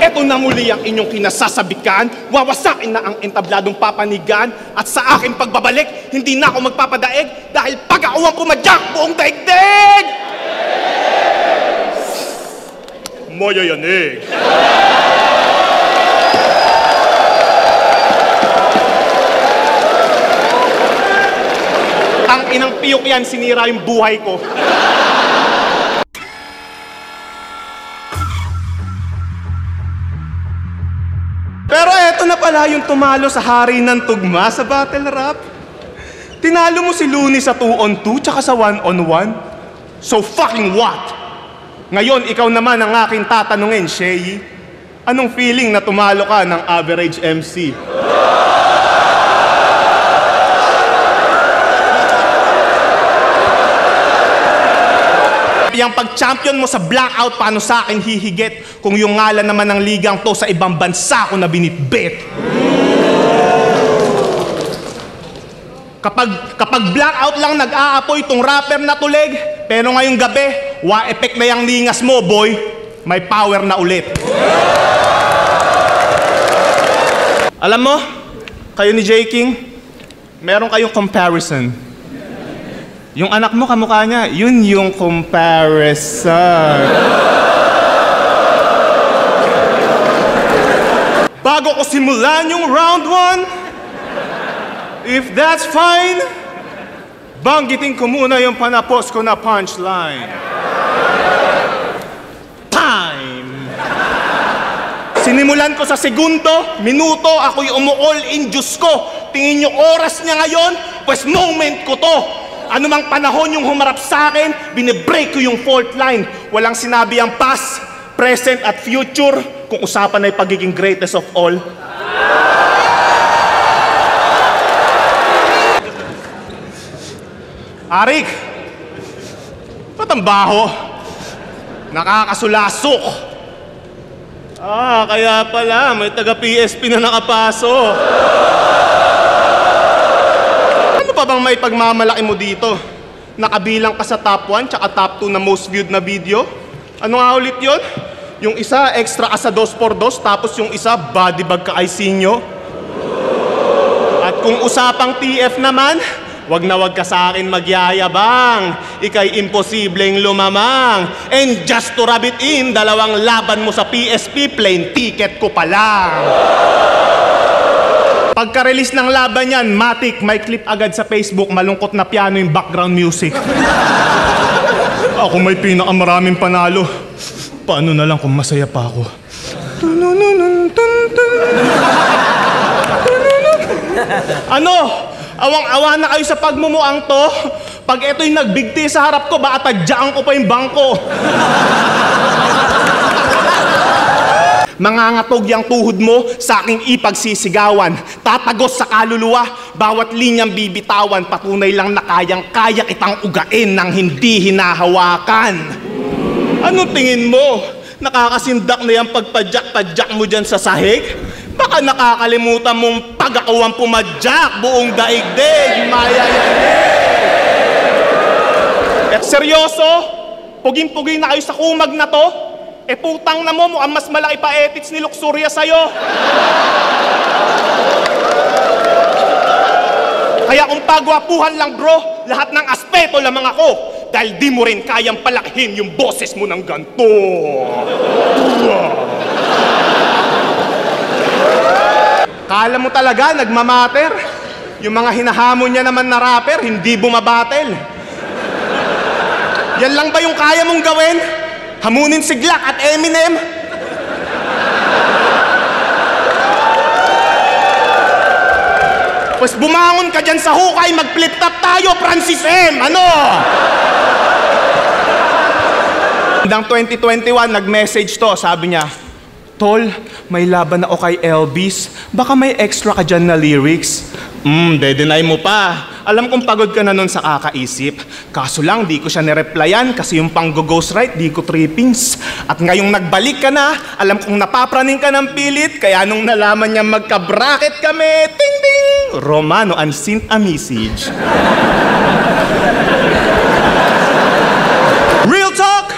Eto na muli ang inyong kinasasabikan, wawasakin na ang entabladong papanigan, at sa aking pagbabalik, hindi na ako magpapadaig dahil pag-aawang pumadyak buong daigdig! Mayayanig. Ang inang piyok yan, sinira yung buhay ko. Pero eto na pala yung tumalo sa hari ng tugma sa battle rap. Tinalo mo si Looney sa 2-on-2 tsaka sa 1-on-1. So fucking what? Ngayon, ikaw naman ang aking tatanungin, Shay. Anong feeling na tumalo ka ng average MC? Yang pag-champion mo sa blackout, paano sa akin hihigit kung yung ngalan naman ng ligang to sa ibang bansa ko na binitbit? Kapag blackout lang nag-aapoy tong rapper na tulig, pero ngayong gabi, wa-effect na yung lingas mo, boy. May power na ulit. Alam mo, kayo ni J. King, meron kayong comparison. Yung anak mo, kamukha niya, yun yung comparison. Bago ko simulan yung round 1, if that's fine, banggitin ko muna yung panapos ko na punchline. Time! Sinimulan ko sa segundo, minuto, ako'y umuall-in, Diyos ko. Tingin nyo oras niya ngayon, pues moment ko to. Ano mang panahon yung humarap sa akin, binibreak ko yung fault line. Walang sinabi ang past, present at future kung usapan ay pagiging greatest of all. Arik, ba't ang baho? Nakakasulasok. Kaya pala, may taga-PSP na nakapasok. Ano pa bang may pagmamalaki mo dito? Nakabilang ka sa top 1 tsaka top 2 na most viewed na video? Ano nga ulit yun? Yung isa, extra ka sa 2x2, tapos yung isa, body bag ka ay sinyo. At kung usapang TF naman, wag na wag ka sa akin magyayabang. Ika'y imposibleng lumamang. And just to rub it in, dalawang laban mo sa PSP, plane ticket ko pa lang. Pagka-release ng laban yan, matik, may clip agad sa Facebook, malungkot na piano yung background music. Ako may pinakamaraming panalo. Paano na lang kung masaya pa ako? Ano? Awang-awa na kayo sa pagmumuang to. Pag ito'y nagbigti sa harap ko, baka tadyaan ko pa yung bangko. Mangangatog yung tuhod mo sa aking ipagsisigawan. Tatagos sa kaluluwa, bawat linyang bibitawan. Patunay lang na kayang-kaya kitang ugain nang hindi hinahawakan. Anong tingin mo? Nakakasindak na yung pagpadyak-padyak mo dyan sa sahig? Baka nakakalimutan mong pag-ako ang pumadyak buong daigdig, mayayanig. Seryoso? Puging-puging na kayo sa kumag na to? Putang na mo, mukhang mas malaki pa ethics ni Luxuria sa'yo. Kaya kung pagwapuhan lang bro, lahat ng aspeto lamang ako. Dahil di mo rin kayang palakihin yung boses mo ng ganto. Kala mo talaga nagmamater? Yung mga hinahamon niya naman na rapper, hindi bumabatel. Yan lang ba yung kaya mong gawin? Hamunin si Glock at Eminem? Pues bumangon ka dyan sa hukay, mag-flip top tayo, Francis M. Ano? Hanggang 2021, nag-message to, sabi niya, Tol, may laban na ako kay Elvis. Baka may extra ka dyan na lyrics. De-deny mo pa. Alam kong pagod ka na nun sa kakaisip. Kaso lang, di ko siya nireplyan kasi yung pang-ghostwrite, di ko trippings. At ngayong nagbalik ka na, alam kong napapraning ka ng pilit. Kaya nung nalaman niya magka-bracket kami, ting-ting! Romano unsent a message. Real talk!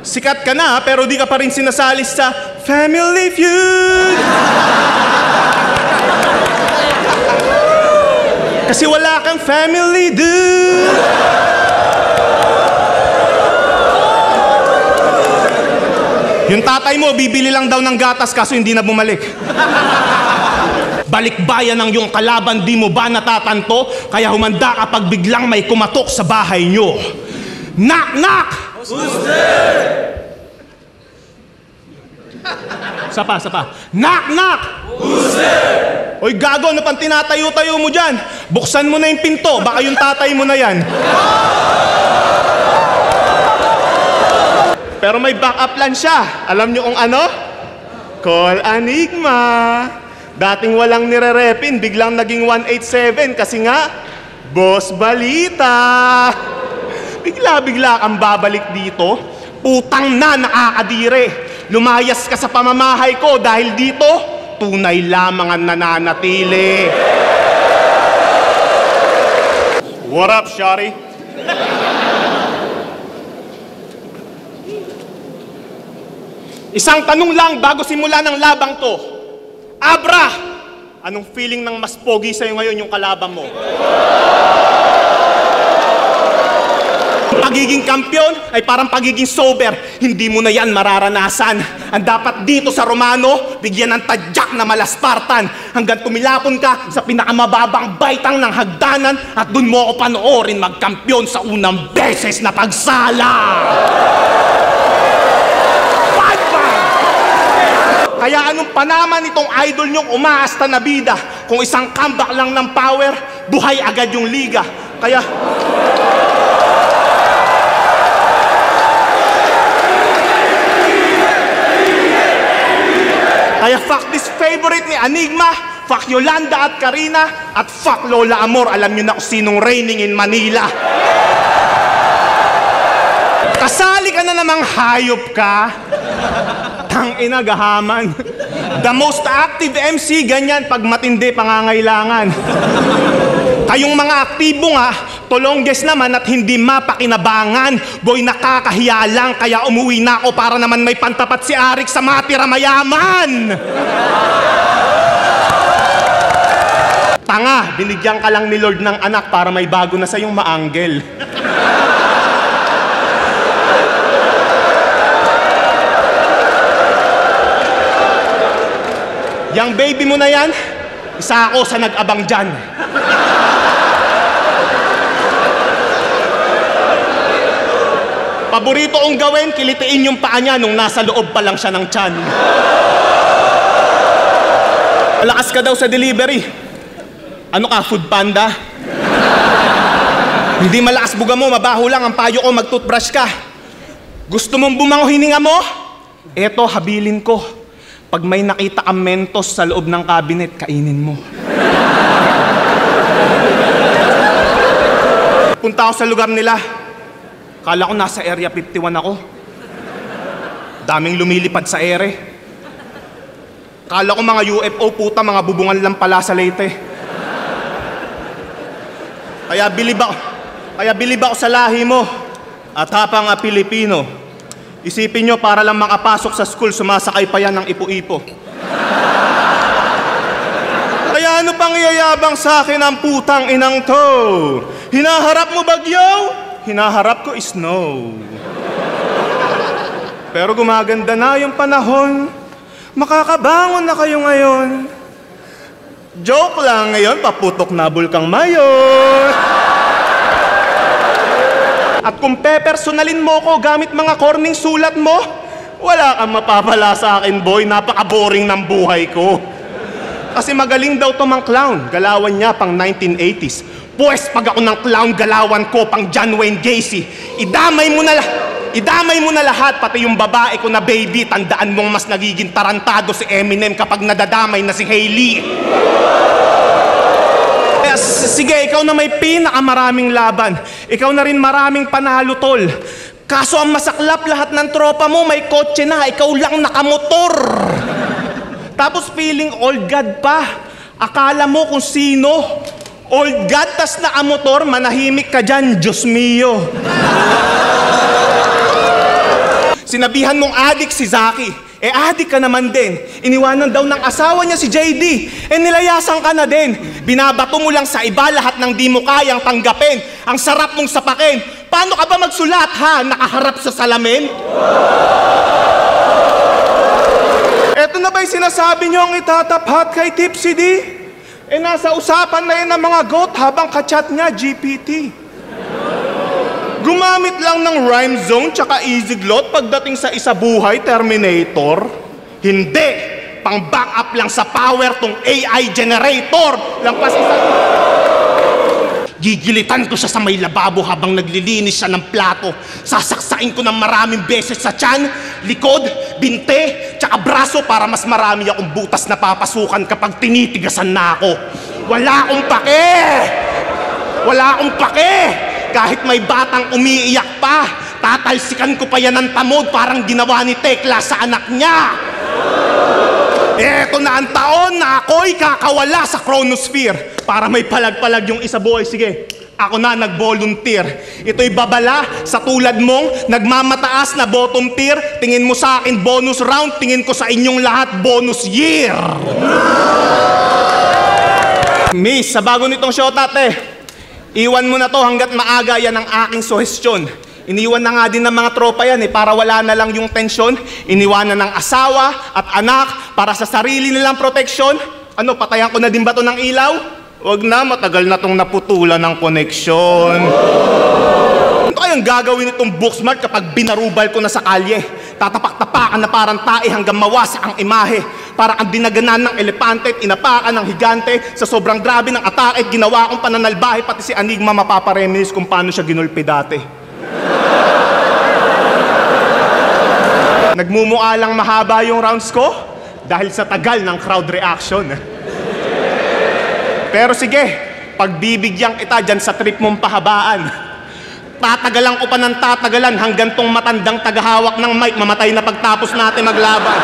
Sikat ka na pero di ka pa rin sinasalis sa Family Feud! Kasi wala kang family, dude! Yung tatay mo, bibili lang daw ng gatas kaso hindi na bumalik. Balikbayan ng yung kalaban, di mo ba natatanto? Kaya humanda ka pag biglang may kumatok sa bahay nyo. Knock, knock! Who's there? Sapa. Knock, knock! Who's there? Oy, gago, ano pang tinatayo-tayo mo dyan? Buksan mo na yung pinto, baka yung tatay mo na yan. Pero may backup plan siya. Alam niyo kung ano? Call Enigma. Dating walang nire-repin, biglang naging 187 kasi nga, boss balita. Bigla-bigla kang babalik dito. Putang na, nakakadire. Lumayas ka sa pamamahay ko dahil dito, tunay lamang ang nananatili. What up, Shari? Isang tanong lang bago simula ng labang to. Abra! Anong feeling ng mas pogi sa'yo ngayon yung kalaban mo? Pagiging kampiyon ay parang pagiging sober. Hindi mo na yan mararanasan. Ang dapat dito sa Romano, bigyan ng tadyak na malaspartan hanggang tumilapon ka sa pinakamababang baitang ng hagdanan at dun mo ako panoorin magkampiyon sa unang beses na pagsala. Kaya anong panaman itong idol nyong umaasta na bida? Kung isang comeback lang ng power, buhay agad yung liga. Kaya fuck this favorite ni Enigma, fuck Yolanda at Karina, at fuck Lola Amor. Alam nyo na kung sinong reigning in Manila. Kasali ka na namang hayop ka. Tangina, gahaman. The most active MC, ganyan pag matindi pangangailangan. Kayong mga aktibo nga, tolongges naman at hindi mapakinabangan. Boy, nakakahiya lang, kaya umuwi na ako para naman may pantapat si Arik sa matira mayaman. Tanga, binigyan ka lang ni Lord ng anak para may bago na sa'yong maanggel. Yang baby mo na yan, isa ako sa nag-abang dyan. Paborito kong gawin, kilitiin yung paa niya nung nasa loob pa lang siya ng tiyan. Malakas ka daw sa delivery. Ano ka, food panda? Hindi malakas buga mo, mabaho lang ang payo ko, mag-toothbrush ka. Gusto mong bumango hininga mo? Eto, habilin ko. Pag may nakita kang Mentos sa loob ng cabinet, kainin mo. Punta ako sa lugar nila. Kala ko nasa Area 51 ako. Daming lumilipad sa ere. Kala ko mga UFO, puta, mga bubungan lang pala sa Leyte. Kaya bilib ako sa lahi mo. At hapang Pilipino. Isipin nyo, para lang makapasok sa school, sumasakay pa yan ng ipo-ipo. Kaya ano pang iyayabang sa akin ang putang inang to? Hinaharap mo bagyo? Hinaharap ko snow. Pero gumaganda na yung panahon. Makakabangon na kayo ngayon. Joke lang, ngayon paputok na bulkang mayon. At kung pepersonalin mo ko gamit mga corning sulat mo, wala kang mapapala sa akin, boy. Napaka-boring ng buhay ko. Kasi magaling daw to mang clown. Galawan niya pang 1980s. Pues pag ako ng clown, galawan ko pang John Wayne Gacy. Idamay mo na lahat, pati yung babae ko na baby. Tandaan mong mas nagiging tarantado si Eminem kapag nadadamay na si Hailey. Sige, ikaw na may pinakamaraming laban. Ikaw na rin maraming panalo, tol. Kaso ang masaklap, lahat ng tropa mo may kotse na, ikaw lang nakamotor. Tapos feeling old god pa. Akala mo kung sino. Old god, tas nakamotor, manahimik ka dyan, Diyos mio. Sinabihan mong adik si Zaki. adik ka naman din. Iniwanan daw ng asawa niya si JD. Nilayasan ka na din. Binabato mo lang sa iba lahat ng di mo kayang tanggapin. Ang sarap mong sapakin. Paano ka ba magsulat ha? Nakaharap sa salamin? Eto na ba'y sinasabi niyo ang itatapat kay Tipsy D? Nasa usapan na yun ng mga goat habang kachat niya, GPT. Gumamit lang ng rhyme zone tsaka easy glot pagdating sa isa buhay Terminator. Hindi! Pang backup lang sa power tong AI generator. Lampas isa... Gigilitan ko siya sa may lababo habang naglilinis siya ng plato. Sasaksain ko ng maraming beses sa tiyan, likod, binte, tsaka braso para mas marami akong butas na papasukan kapag tinitigasan na ako. Wala akong pake! Wala akong pake! Kahit may batang umiiyak pa, tatalsikan ko pa yan ng tamod parang ginawa ni Tekla sa anak niya. Eto na ang taon na ako'y kakawala sa chronosphere para may palag-palag yung isa buhay. Sige, ako na nag-volunteer. Ito'y babala sa tulad mong nagmamataas na bottom tier. Tingin mo sa akin bonus round, tingin ko sa inyong lahat bonus year. Miss, sa bago nitong shot ate, iwan mo na to hanggat maaga, yan ang aking suhestyon. Iniwan na nga din ng mga tropa yan para wala na lang yung tensyon. Iniwanan ng asawa at anak para sa sarili nilang proteksyon. Ano, patayan ko na din ba to ng ilaw? Wag na, matagal na tong naputulan ng koneksyon. Ano kayang gagawin itong Booksmart kapag binarubal ko na sa kalye? Tatapak-tapakan na parang tae hanggang mawasak ang imahe. Parang ang dinaganan ng elepante at inapakan ng higante. Sa sobrang grabe ng atake at ginawa kong pananalbahe, pati si Enigma mapapareminis kung paano siya ginulpi dati. Nagmumukha lang mahaba yung rounds ko dahil sa tagal ng crowd reaction. Pero sige, pagbibigyan kita dyan sa trip mong pahabaan. Tatagalan ko pa ng tatagalan hanggang tong matandang tagahawak ng mic mamatay na pagtapos natin maglaban.